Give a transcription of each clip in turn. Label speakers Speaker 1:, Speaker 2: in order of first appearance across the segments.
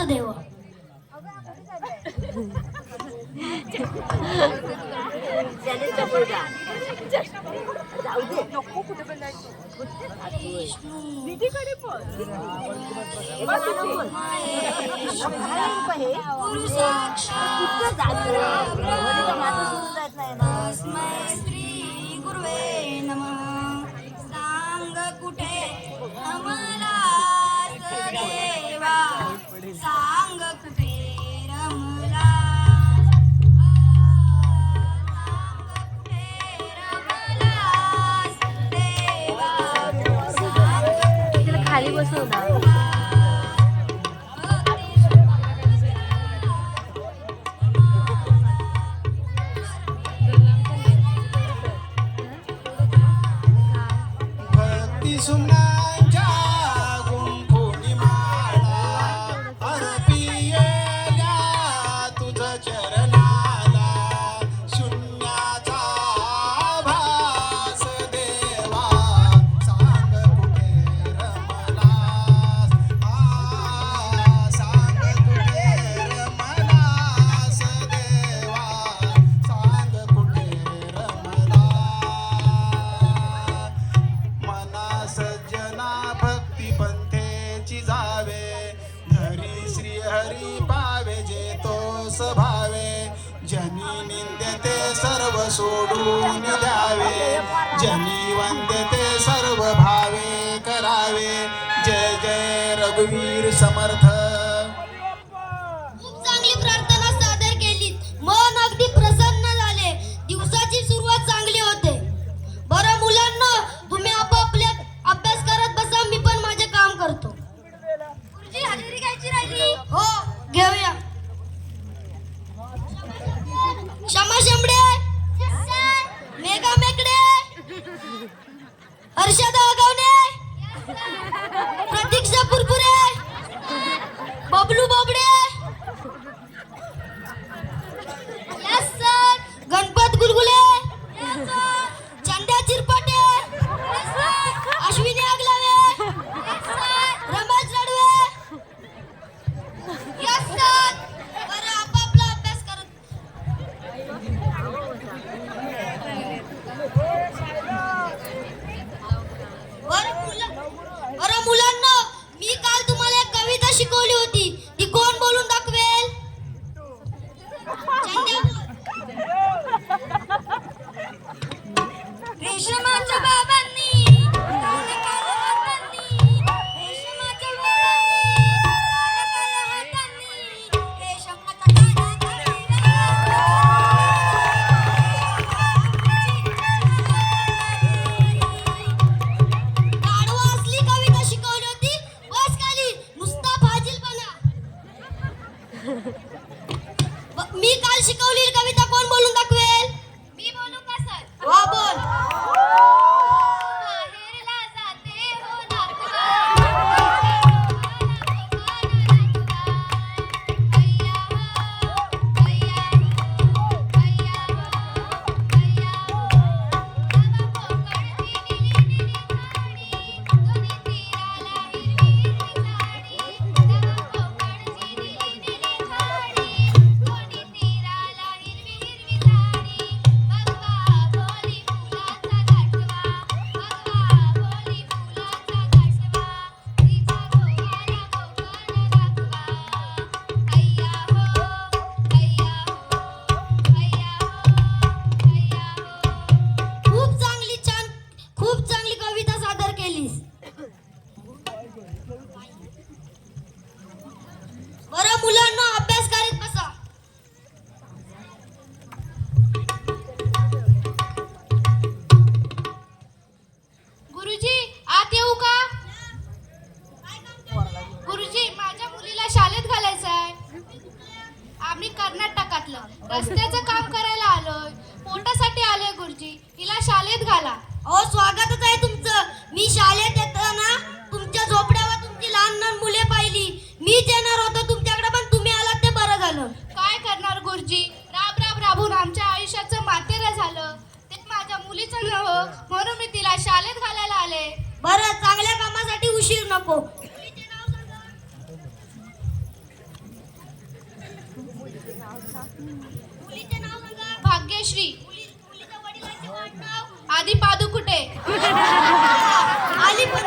Speaker 1: वासुदेव.
Speaker 2: श्री गुरुवे नमः. सांग कुठे अमला देवा, सांग कुठे रमला, सांग कुठे रमलास देवा, सांग कुठे
Speaker 3: खाली बसव ना.
Speaker 4: भक्ती सुमनांच्या गुंफुनी माळा अर्पियल्या तुझ चरणाला, शून्याचा भास देवा, सांग कुठे रमलास, सांग कुठे रमलास देवा, सांग कुठे रमलास. मना सज्जना भक्ती पंथेची जावे, धरी श्री हरी पावे जे तो स्वभावे, जनी निंदते सर्व सोडून द्यावे, जनी वंदते सर्व भावे करावे. जय जय रघुवीर समर्थ.
Speaker 2: खूप चांगली प्रार्थना सादर केली. मन अगदी प्रसन्न झाले. दिवसाची सुरुवात चांगली होते. बरं मुलांना, तुम्ही आपापल्या अभ्यास करत बसा, मी पण माझे काम करतो. गुरुजी, हजेरी घ्यायची राहिली. हो, घेऊया. क्षमा शेंबडे, मेघा मेकडे, हर्षदा आगावणे, प्रतीक्षा पुरपुरे, बबलू बोबडे, Yes, sir. गणपत गुलगुले, Yes, sir. चंद्या चिरपाटे, Yes, sir. Ashwini Aglave, Yes, sir. Ramesh रडवे, Yes, sir. बरं, आपापला अभ्यास करत. बरं मुलांना, मी काल तुम्हाला एक कविता शिकवली होती. ती कोण बोलून दाखवेल? चंद्या बोल. रेशमाच्या बाबांनी काल काल हातांनी, रेशमाच्या बाबांनी काल काल हातांनी, रेशमाचा काढा काढला, गाढवा असली कविता शिकवली होती. बस खाली, नुसता फाजीलपणा. मी काल शिकवलेली कविता कोण बोलून दाखवेल? मी बोलू का सर? हा बोल. माहेरला जाते हो नागवा, भैया हो, भैया हो, भैया हो, भैया हो. बाबा कोकणची निली निली झाडी, दोन्ही तीराला हिरवी हिरवी झाडी. बाबा कोकणची निली निली झाडी, दोन्ही तीराला हिरवी हिरवी झाडी. भगवा बोली फुलाचा गाठवा, भगवा बोली फुलाचा गाठवा. तिच्या डोळ्याला कोकण दाखवा. भैया हो, भैया हो, भैया हो, भैया हो. खूप चांगली कविता सादर केलीस. बरं मुलांना, अभ्यास करीत बसा. गुरुजी, आत येऊ का? गुरुजी, माझ्या मुलीला शाळेत घालायचं आहे. आम्ही कर्नाटकातलं रस्त्याचं काम करायला आलोय. पोटासाठी आलोय गुरुजी, तिला शाळेत घाला. अहो, स्वागतच आहे तुमचं. मी शाळेत येताना तुमच्या झोपड्यावर तुमची लहान लहान मुले पाहिली. मीच येणार होतो तुमच्याकडे, पण तुम्ही आलात ते बरं झालं. काय करणार गुरुजी, राब राब राबून आमच्या आयुष्याचं मातेरं झालं. ते माझ्या मुलीचं नव, म्हणून मी तिला शाळेत घालायला आले. बरं, चांगल्या कामासाठी उशीर नको. मुलीचे नाव सांगा. भाग्यश्री. मुलीच्या वडिलांचे नाव. आधी पादुकुटे. आली पण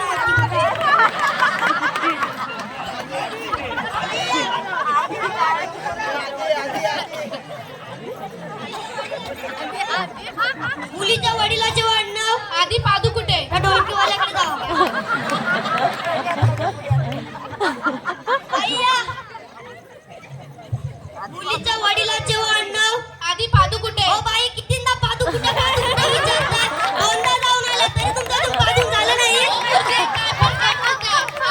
Speaker 2: मुलीच्या वडिलांचे नाव. आधी पादुकुटे. त्या ढोलकीवाल्याकडे जावा. मुलीच्या वडिलांचे नाव. आधी पादुकुटे. ओ बाई, कितींदा पादुकुटे विचारतात. दोनदा जाऊन आले तरी तुमचं पादुक झालं नाही.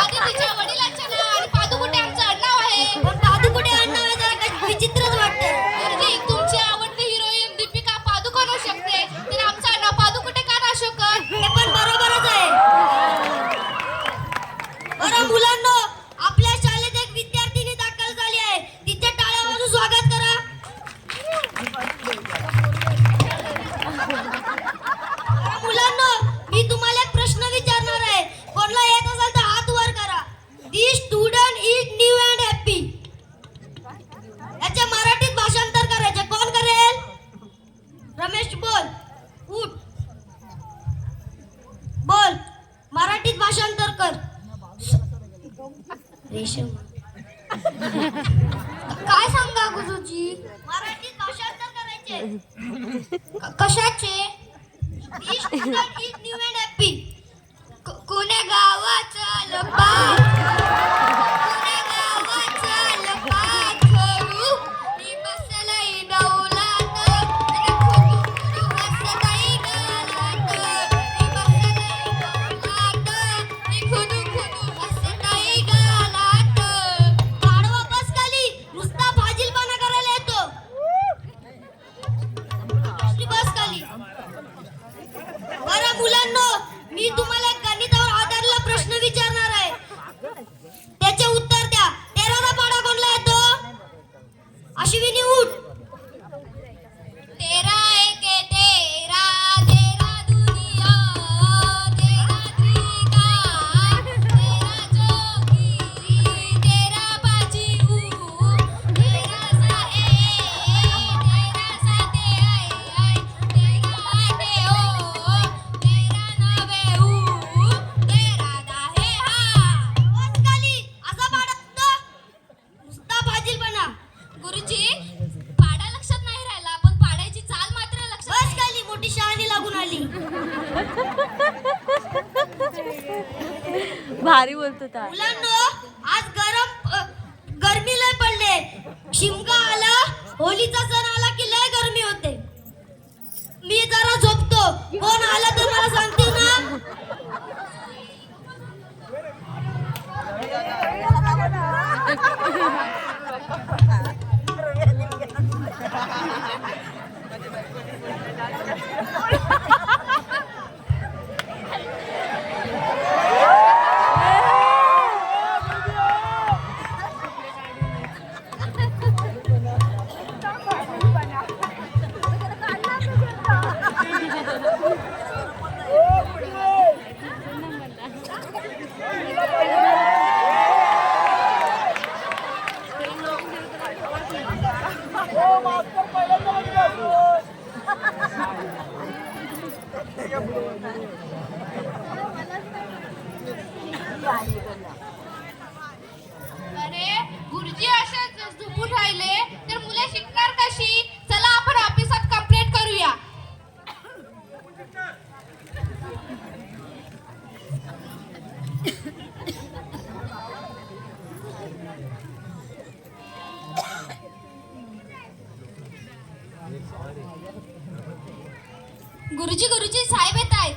Speaker 2: आधी तिच्या वडिलांचे नाव आणि पादुकुटे आमचं आडनाव आहे. पण पादुकुटे आडनाव आहे जरा काही विचित्रच वाटतं. गुरुजी, तुमची आवडती हिरोईन दीपिका पादुकोण होऊ शकते, तर आमचं आडनाव पादुकुटे का नाही शकत? हे पण बरोबरच आहे. बरं मुलांनो, आपल्या शाळेत एक विद्यार्थिनी दाखल झाली आहे. तिचे टाळ्या वाजवून स्वागत करा. मुलांनो, मी तुम्हाला एक प्रश्न विचारणार आहे. कोणाला येत असेल तर हात वर करा. The student is new and happy. याचे मराठीत भाषांतर करायचे. कोण करेल? रमेश, बोल. उठ, बोल. मराठीत भाषांतर कर. रेशम. काय सांगा गुरुजी? मराठीत भाषांतर करायचे. कशाचे? The student is new and happy. कोण्या गावाचा लपाट, कोण्या गावाचा लपाट करू, नी बसलंय डौलात, नी खुदू हसतंय गालात, नी बसलंय डौलात, नी खुदू हसतंय गालात. पाडवा बस खाली, नुसता फाजीलपणा करायला येतो. बस खाली. बरं मुलांनो, मी तुम्हाला गणितावर आधारला प्रश्न विचारणार आहे. त्याचे उत्तर द्या. 13वा पाढा कोणला येतो? अश्विनी, उठ. 13 एके 13, 13 दुनिया, 13 त्रिका, 13 जोगी, 13 बाजीऊ, 13 साहे, 13 साते आई, 13 आठे ओ, 13 नवे ऊ, 13 दाहे हा. बस खाली. असा पाढा असतो? नुसता फाजीलपणा. गुरुजी, पाढा लक्षात नाही राहिला, पण पाढ्याची चाल मात्र लक्षात. बस खाली. मोठी शहाणी लागून आली.
Speaker 1: भारी बोलतो त्या.
Speaker 2: मुलांनो, आज गरमी लय पडले. शिमगा आला, होलीचा सण आला की लय गरमी होते. मी जरा झोपतो. कोण आलं तर मला सांगतील ना? अरे गुरुजी असेच झोपून राहिले तर मुले शिकणार कशी? चला आपण ऑफिसात कंप्लेंट करूया. गुरुजी साहेब येत आहेत.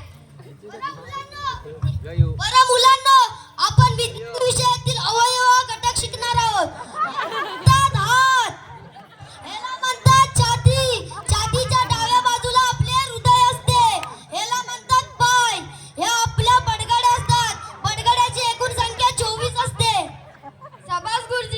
Speaker 2: बरं मुलांनो, आपण विज्ञान विषयातील अवयव घटक शिकणार आहोत. त्यात हात, याला म्हणतात छाती. छातीच्या डाव्या बाजूला आपले हृदय असते. याला म्हणतात पाय. हे आपल्या बडगड्या असतात. बडगड्याची एकूण संख्या 24 असते. शाबास गुरुजी.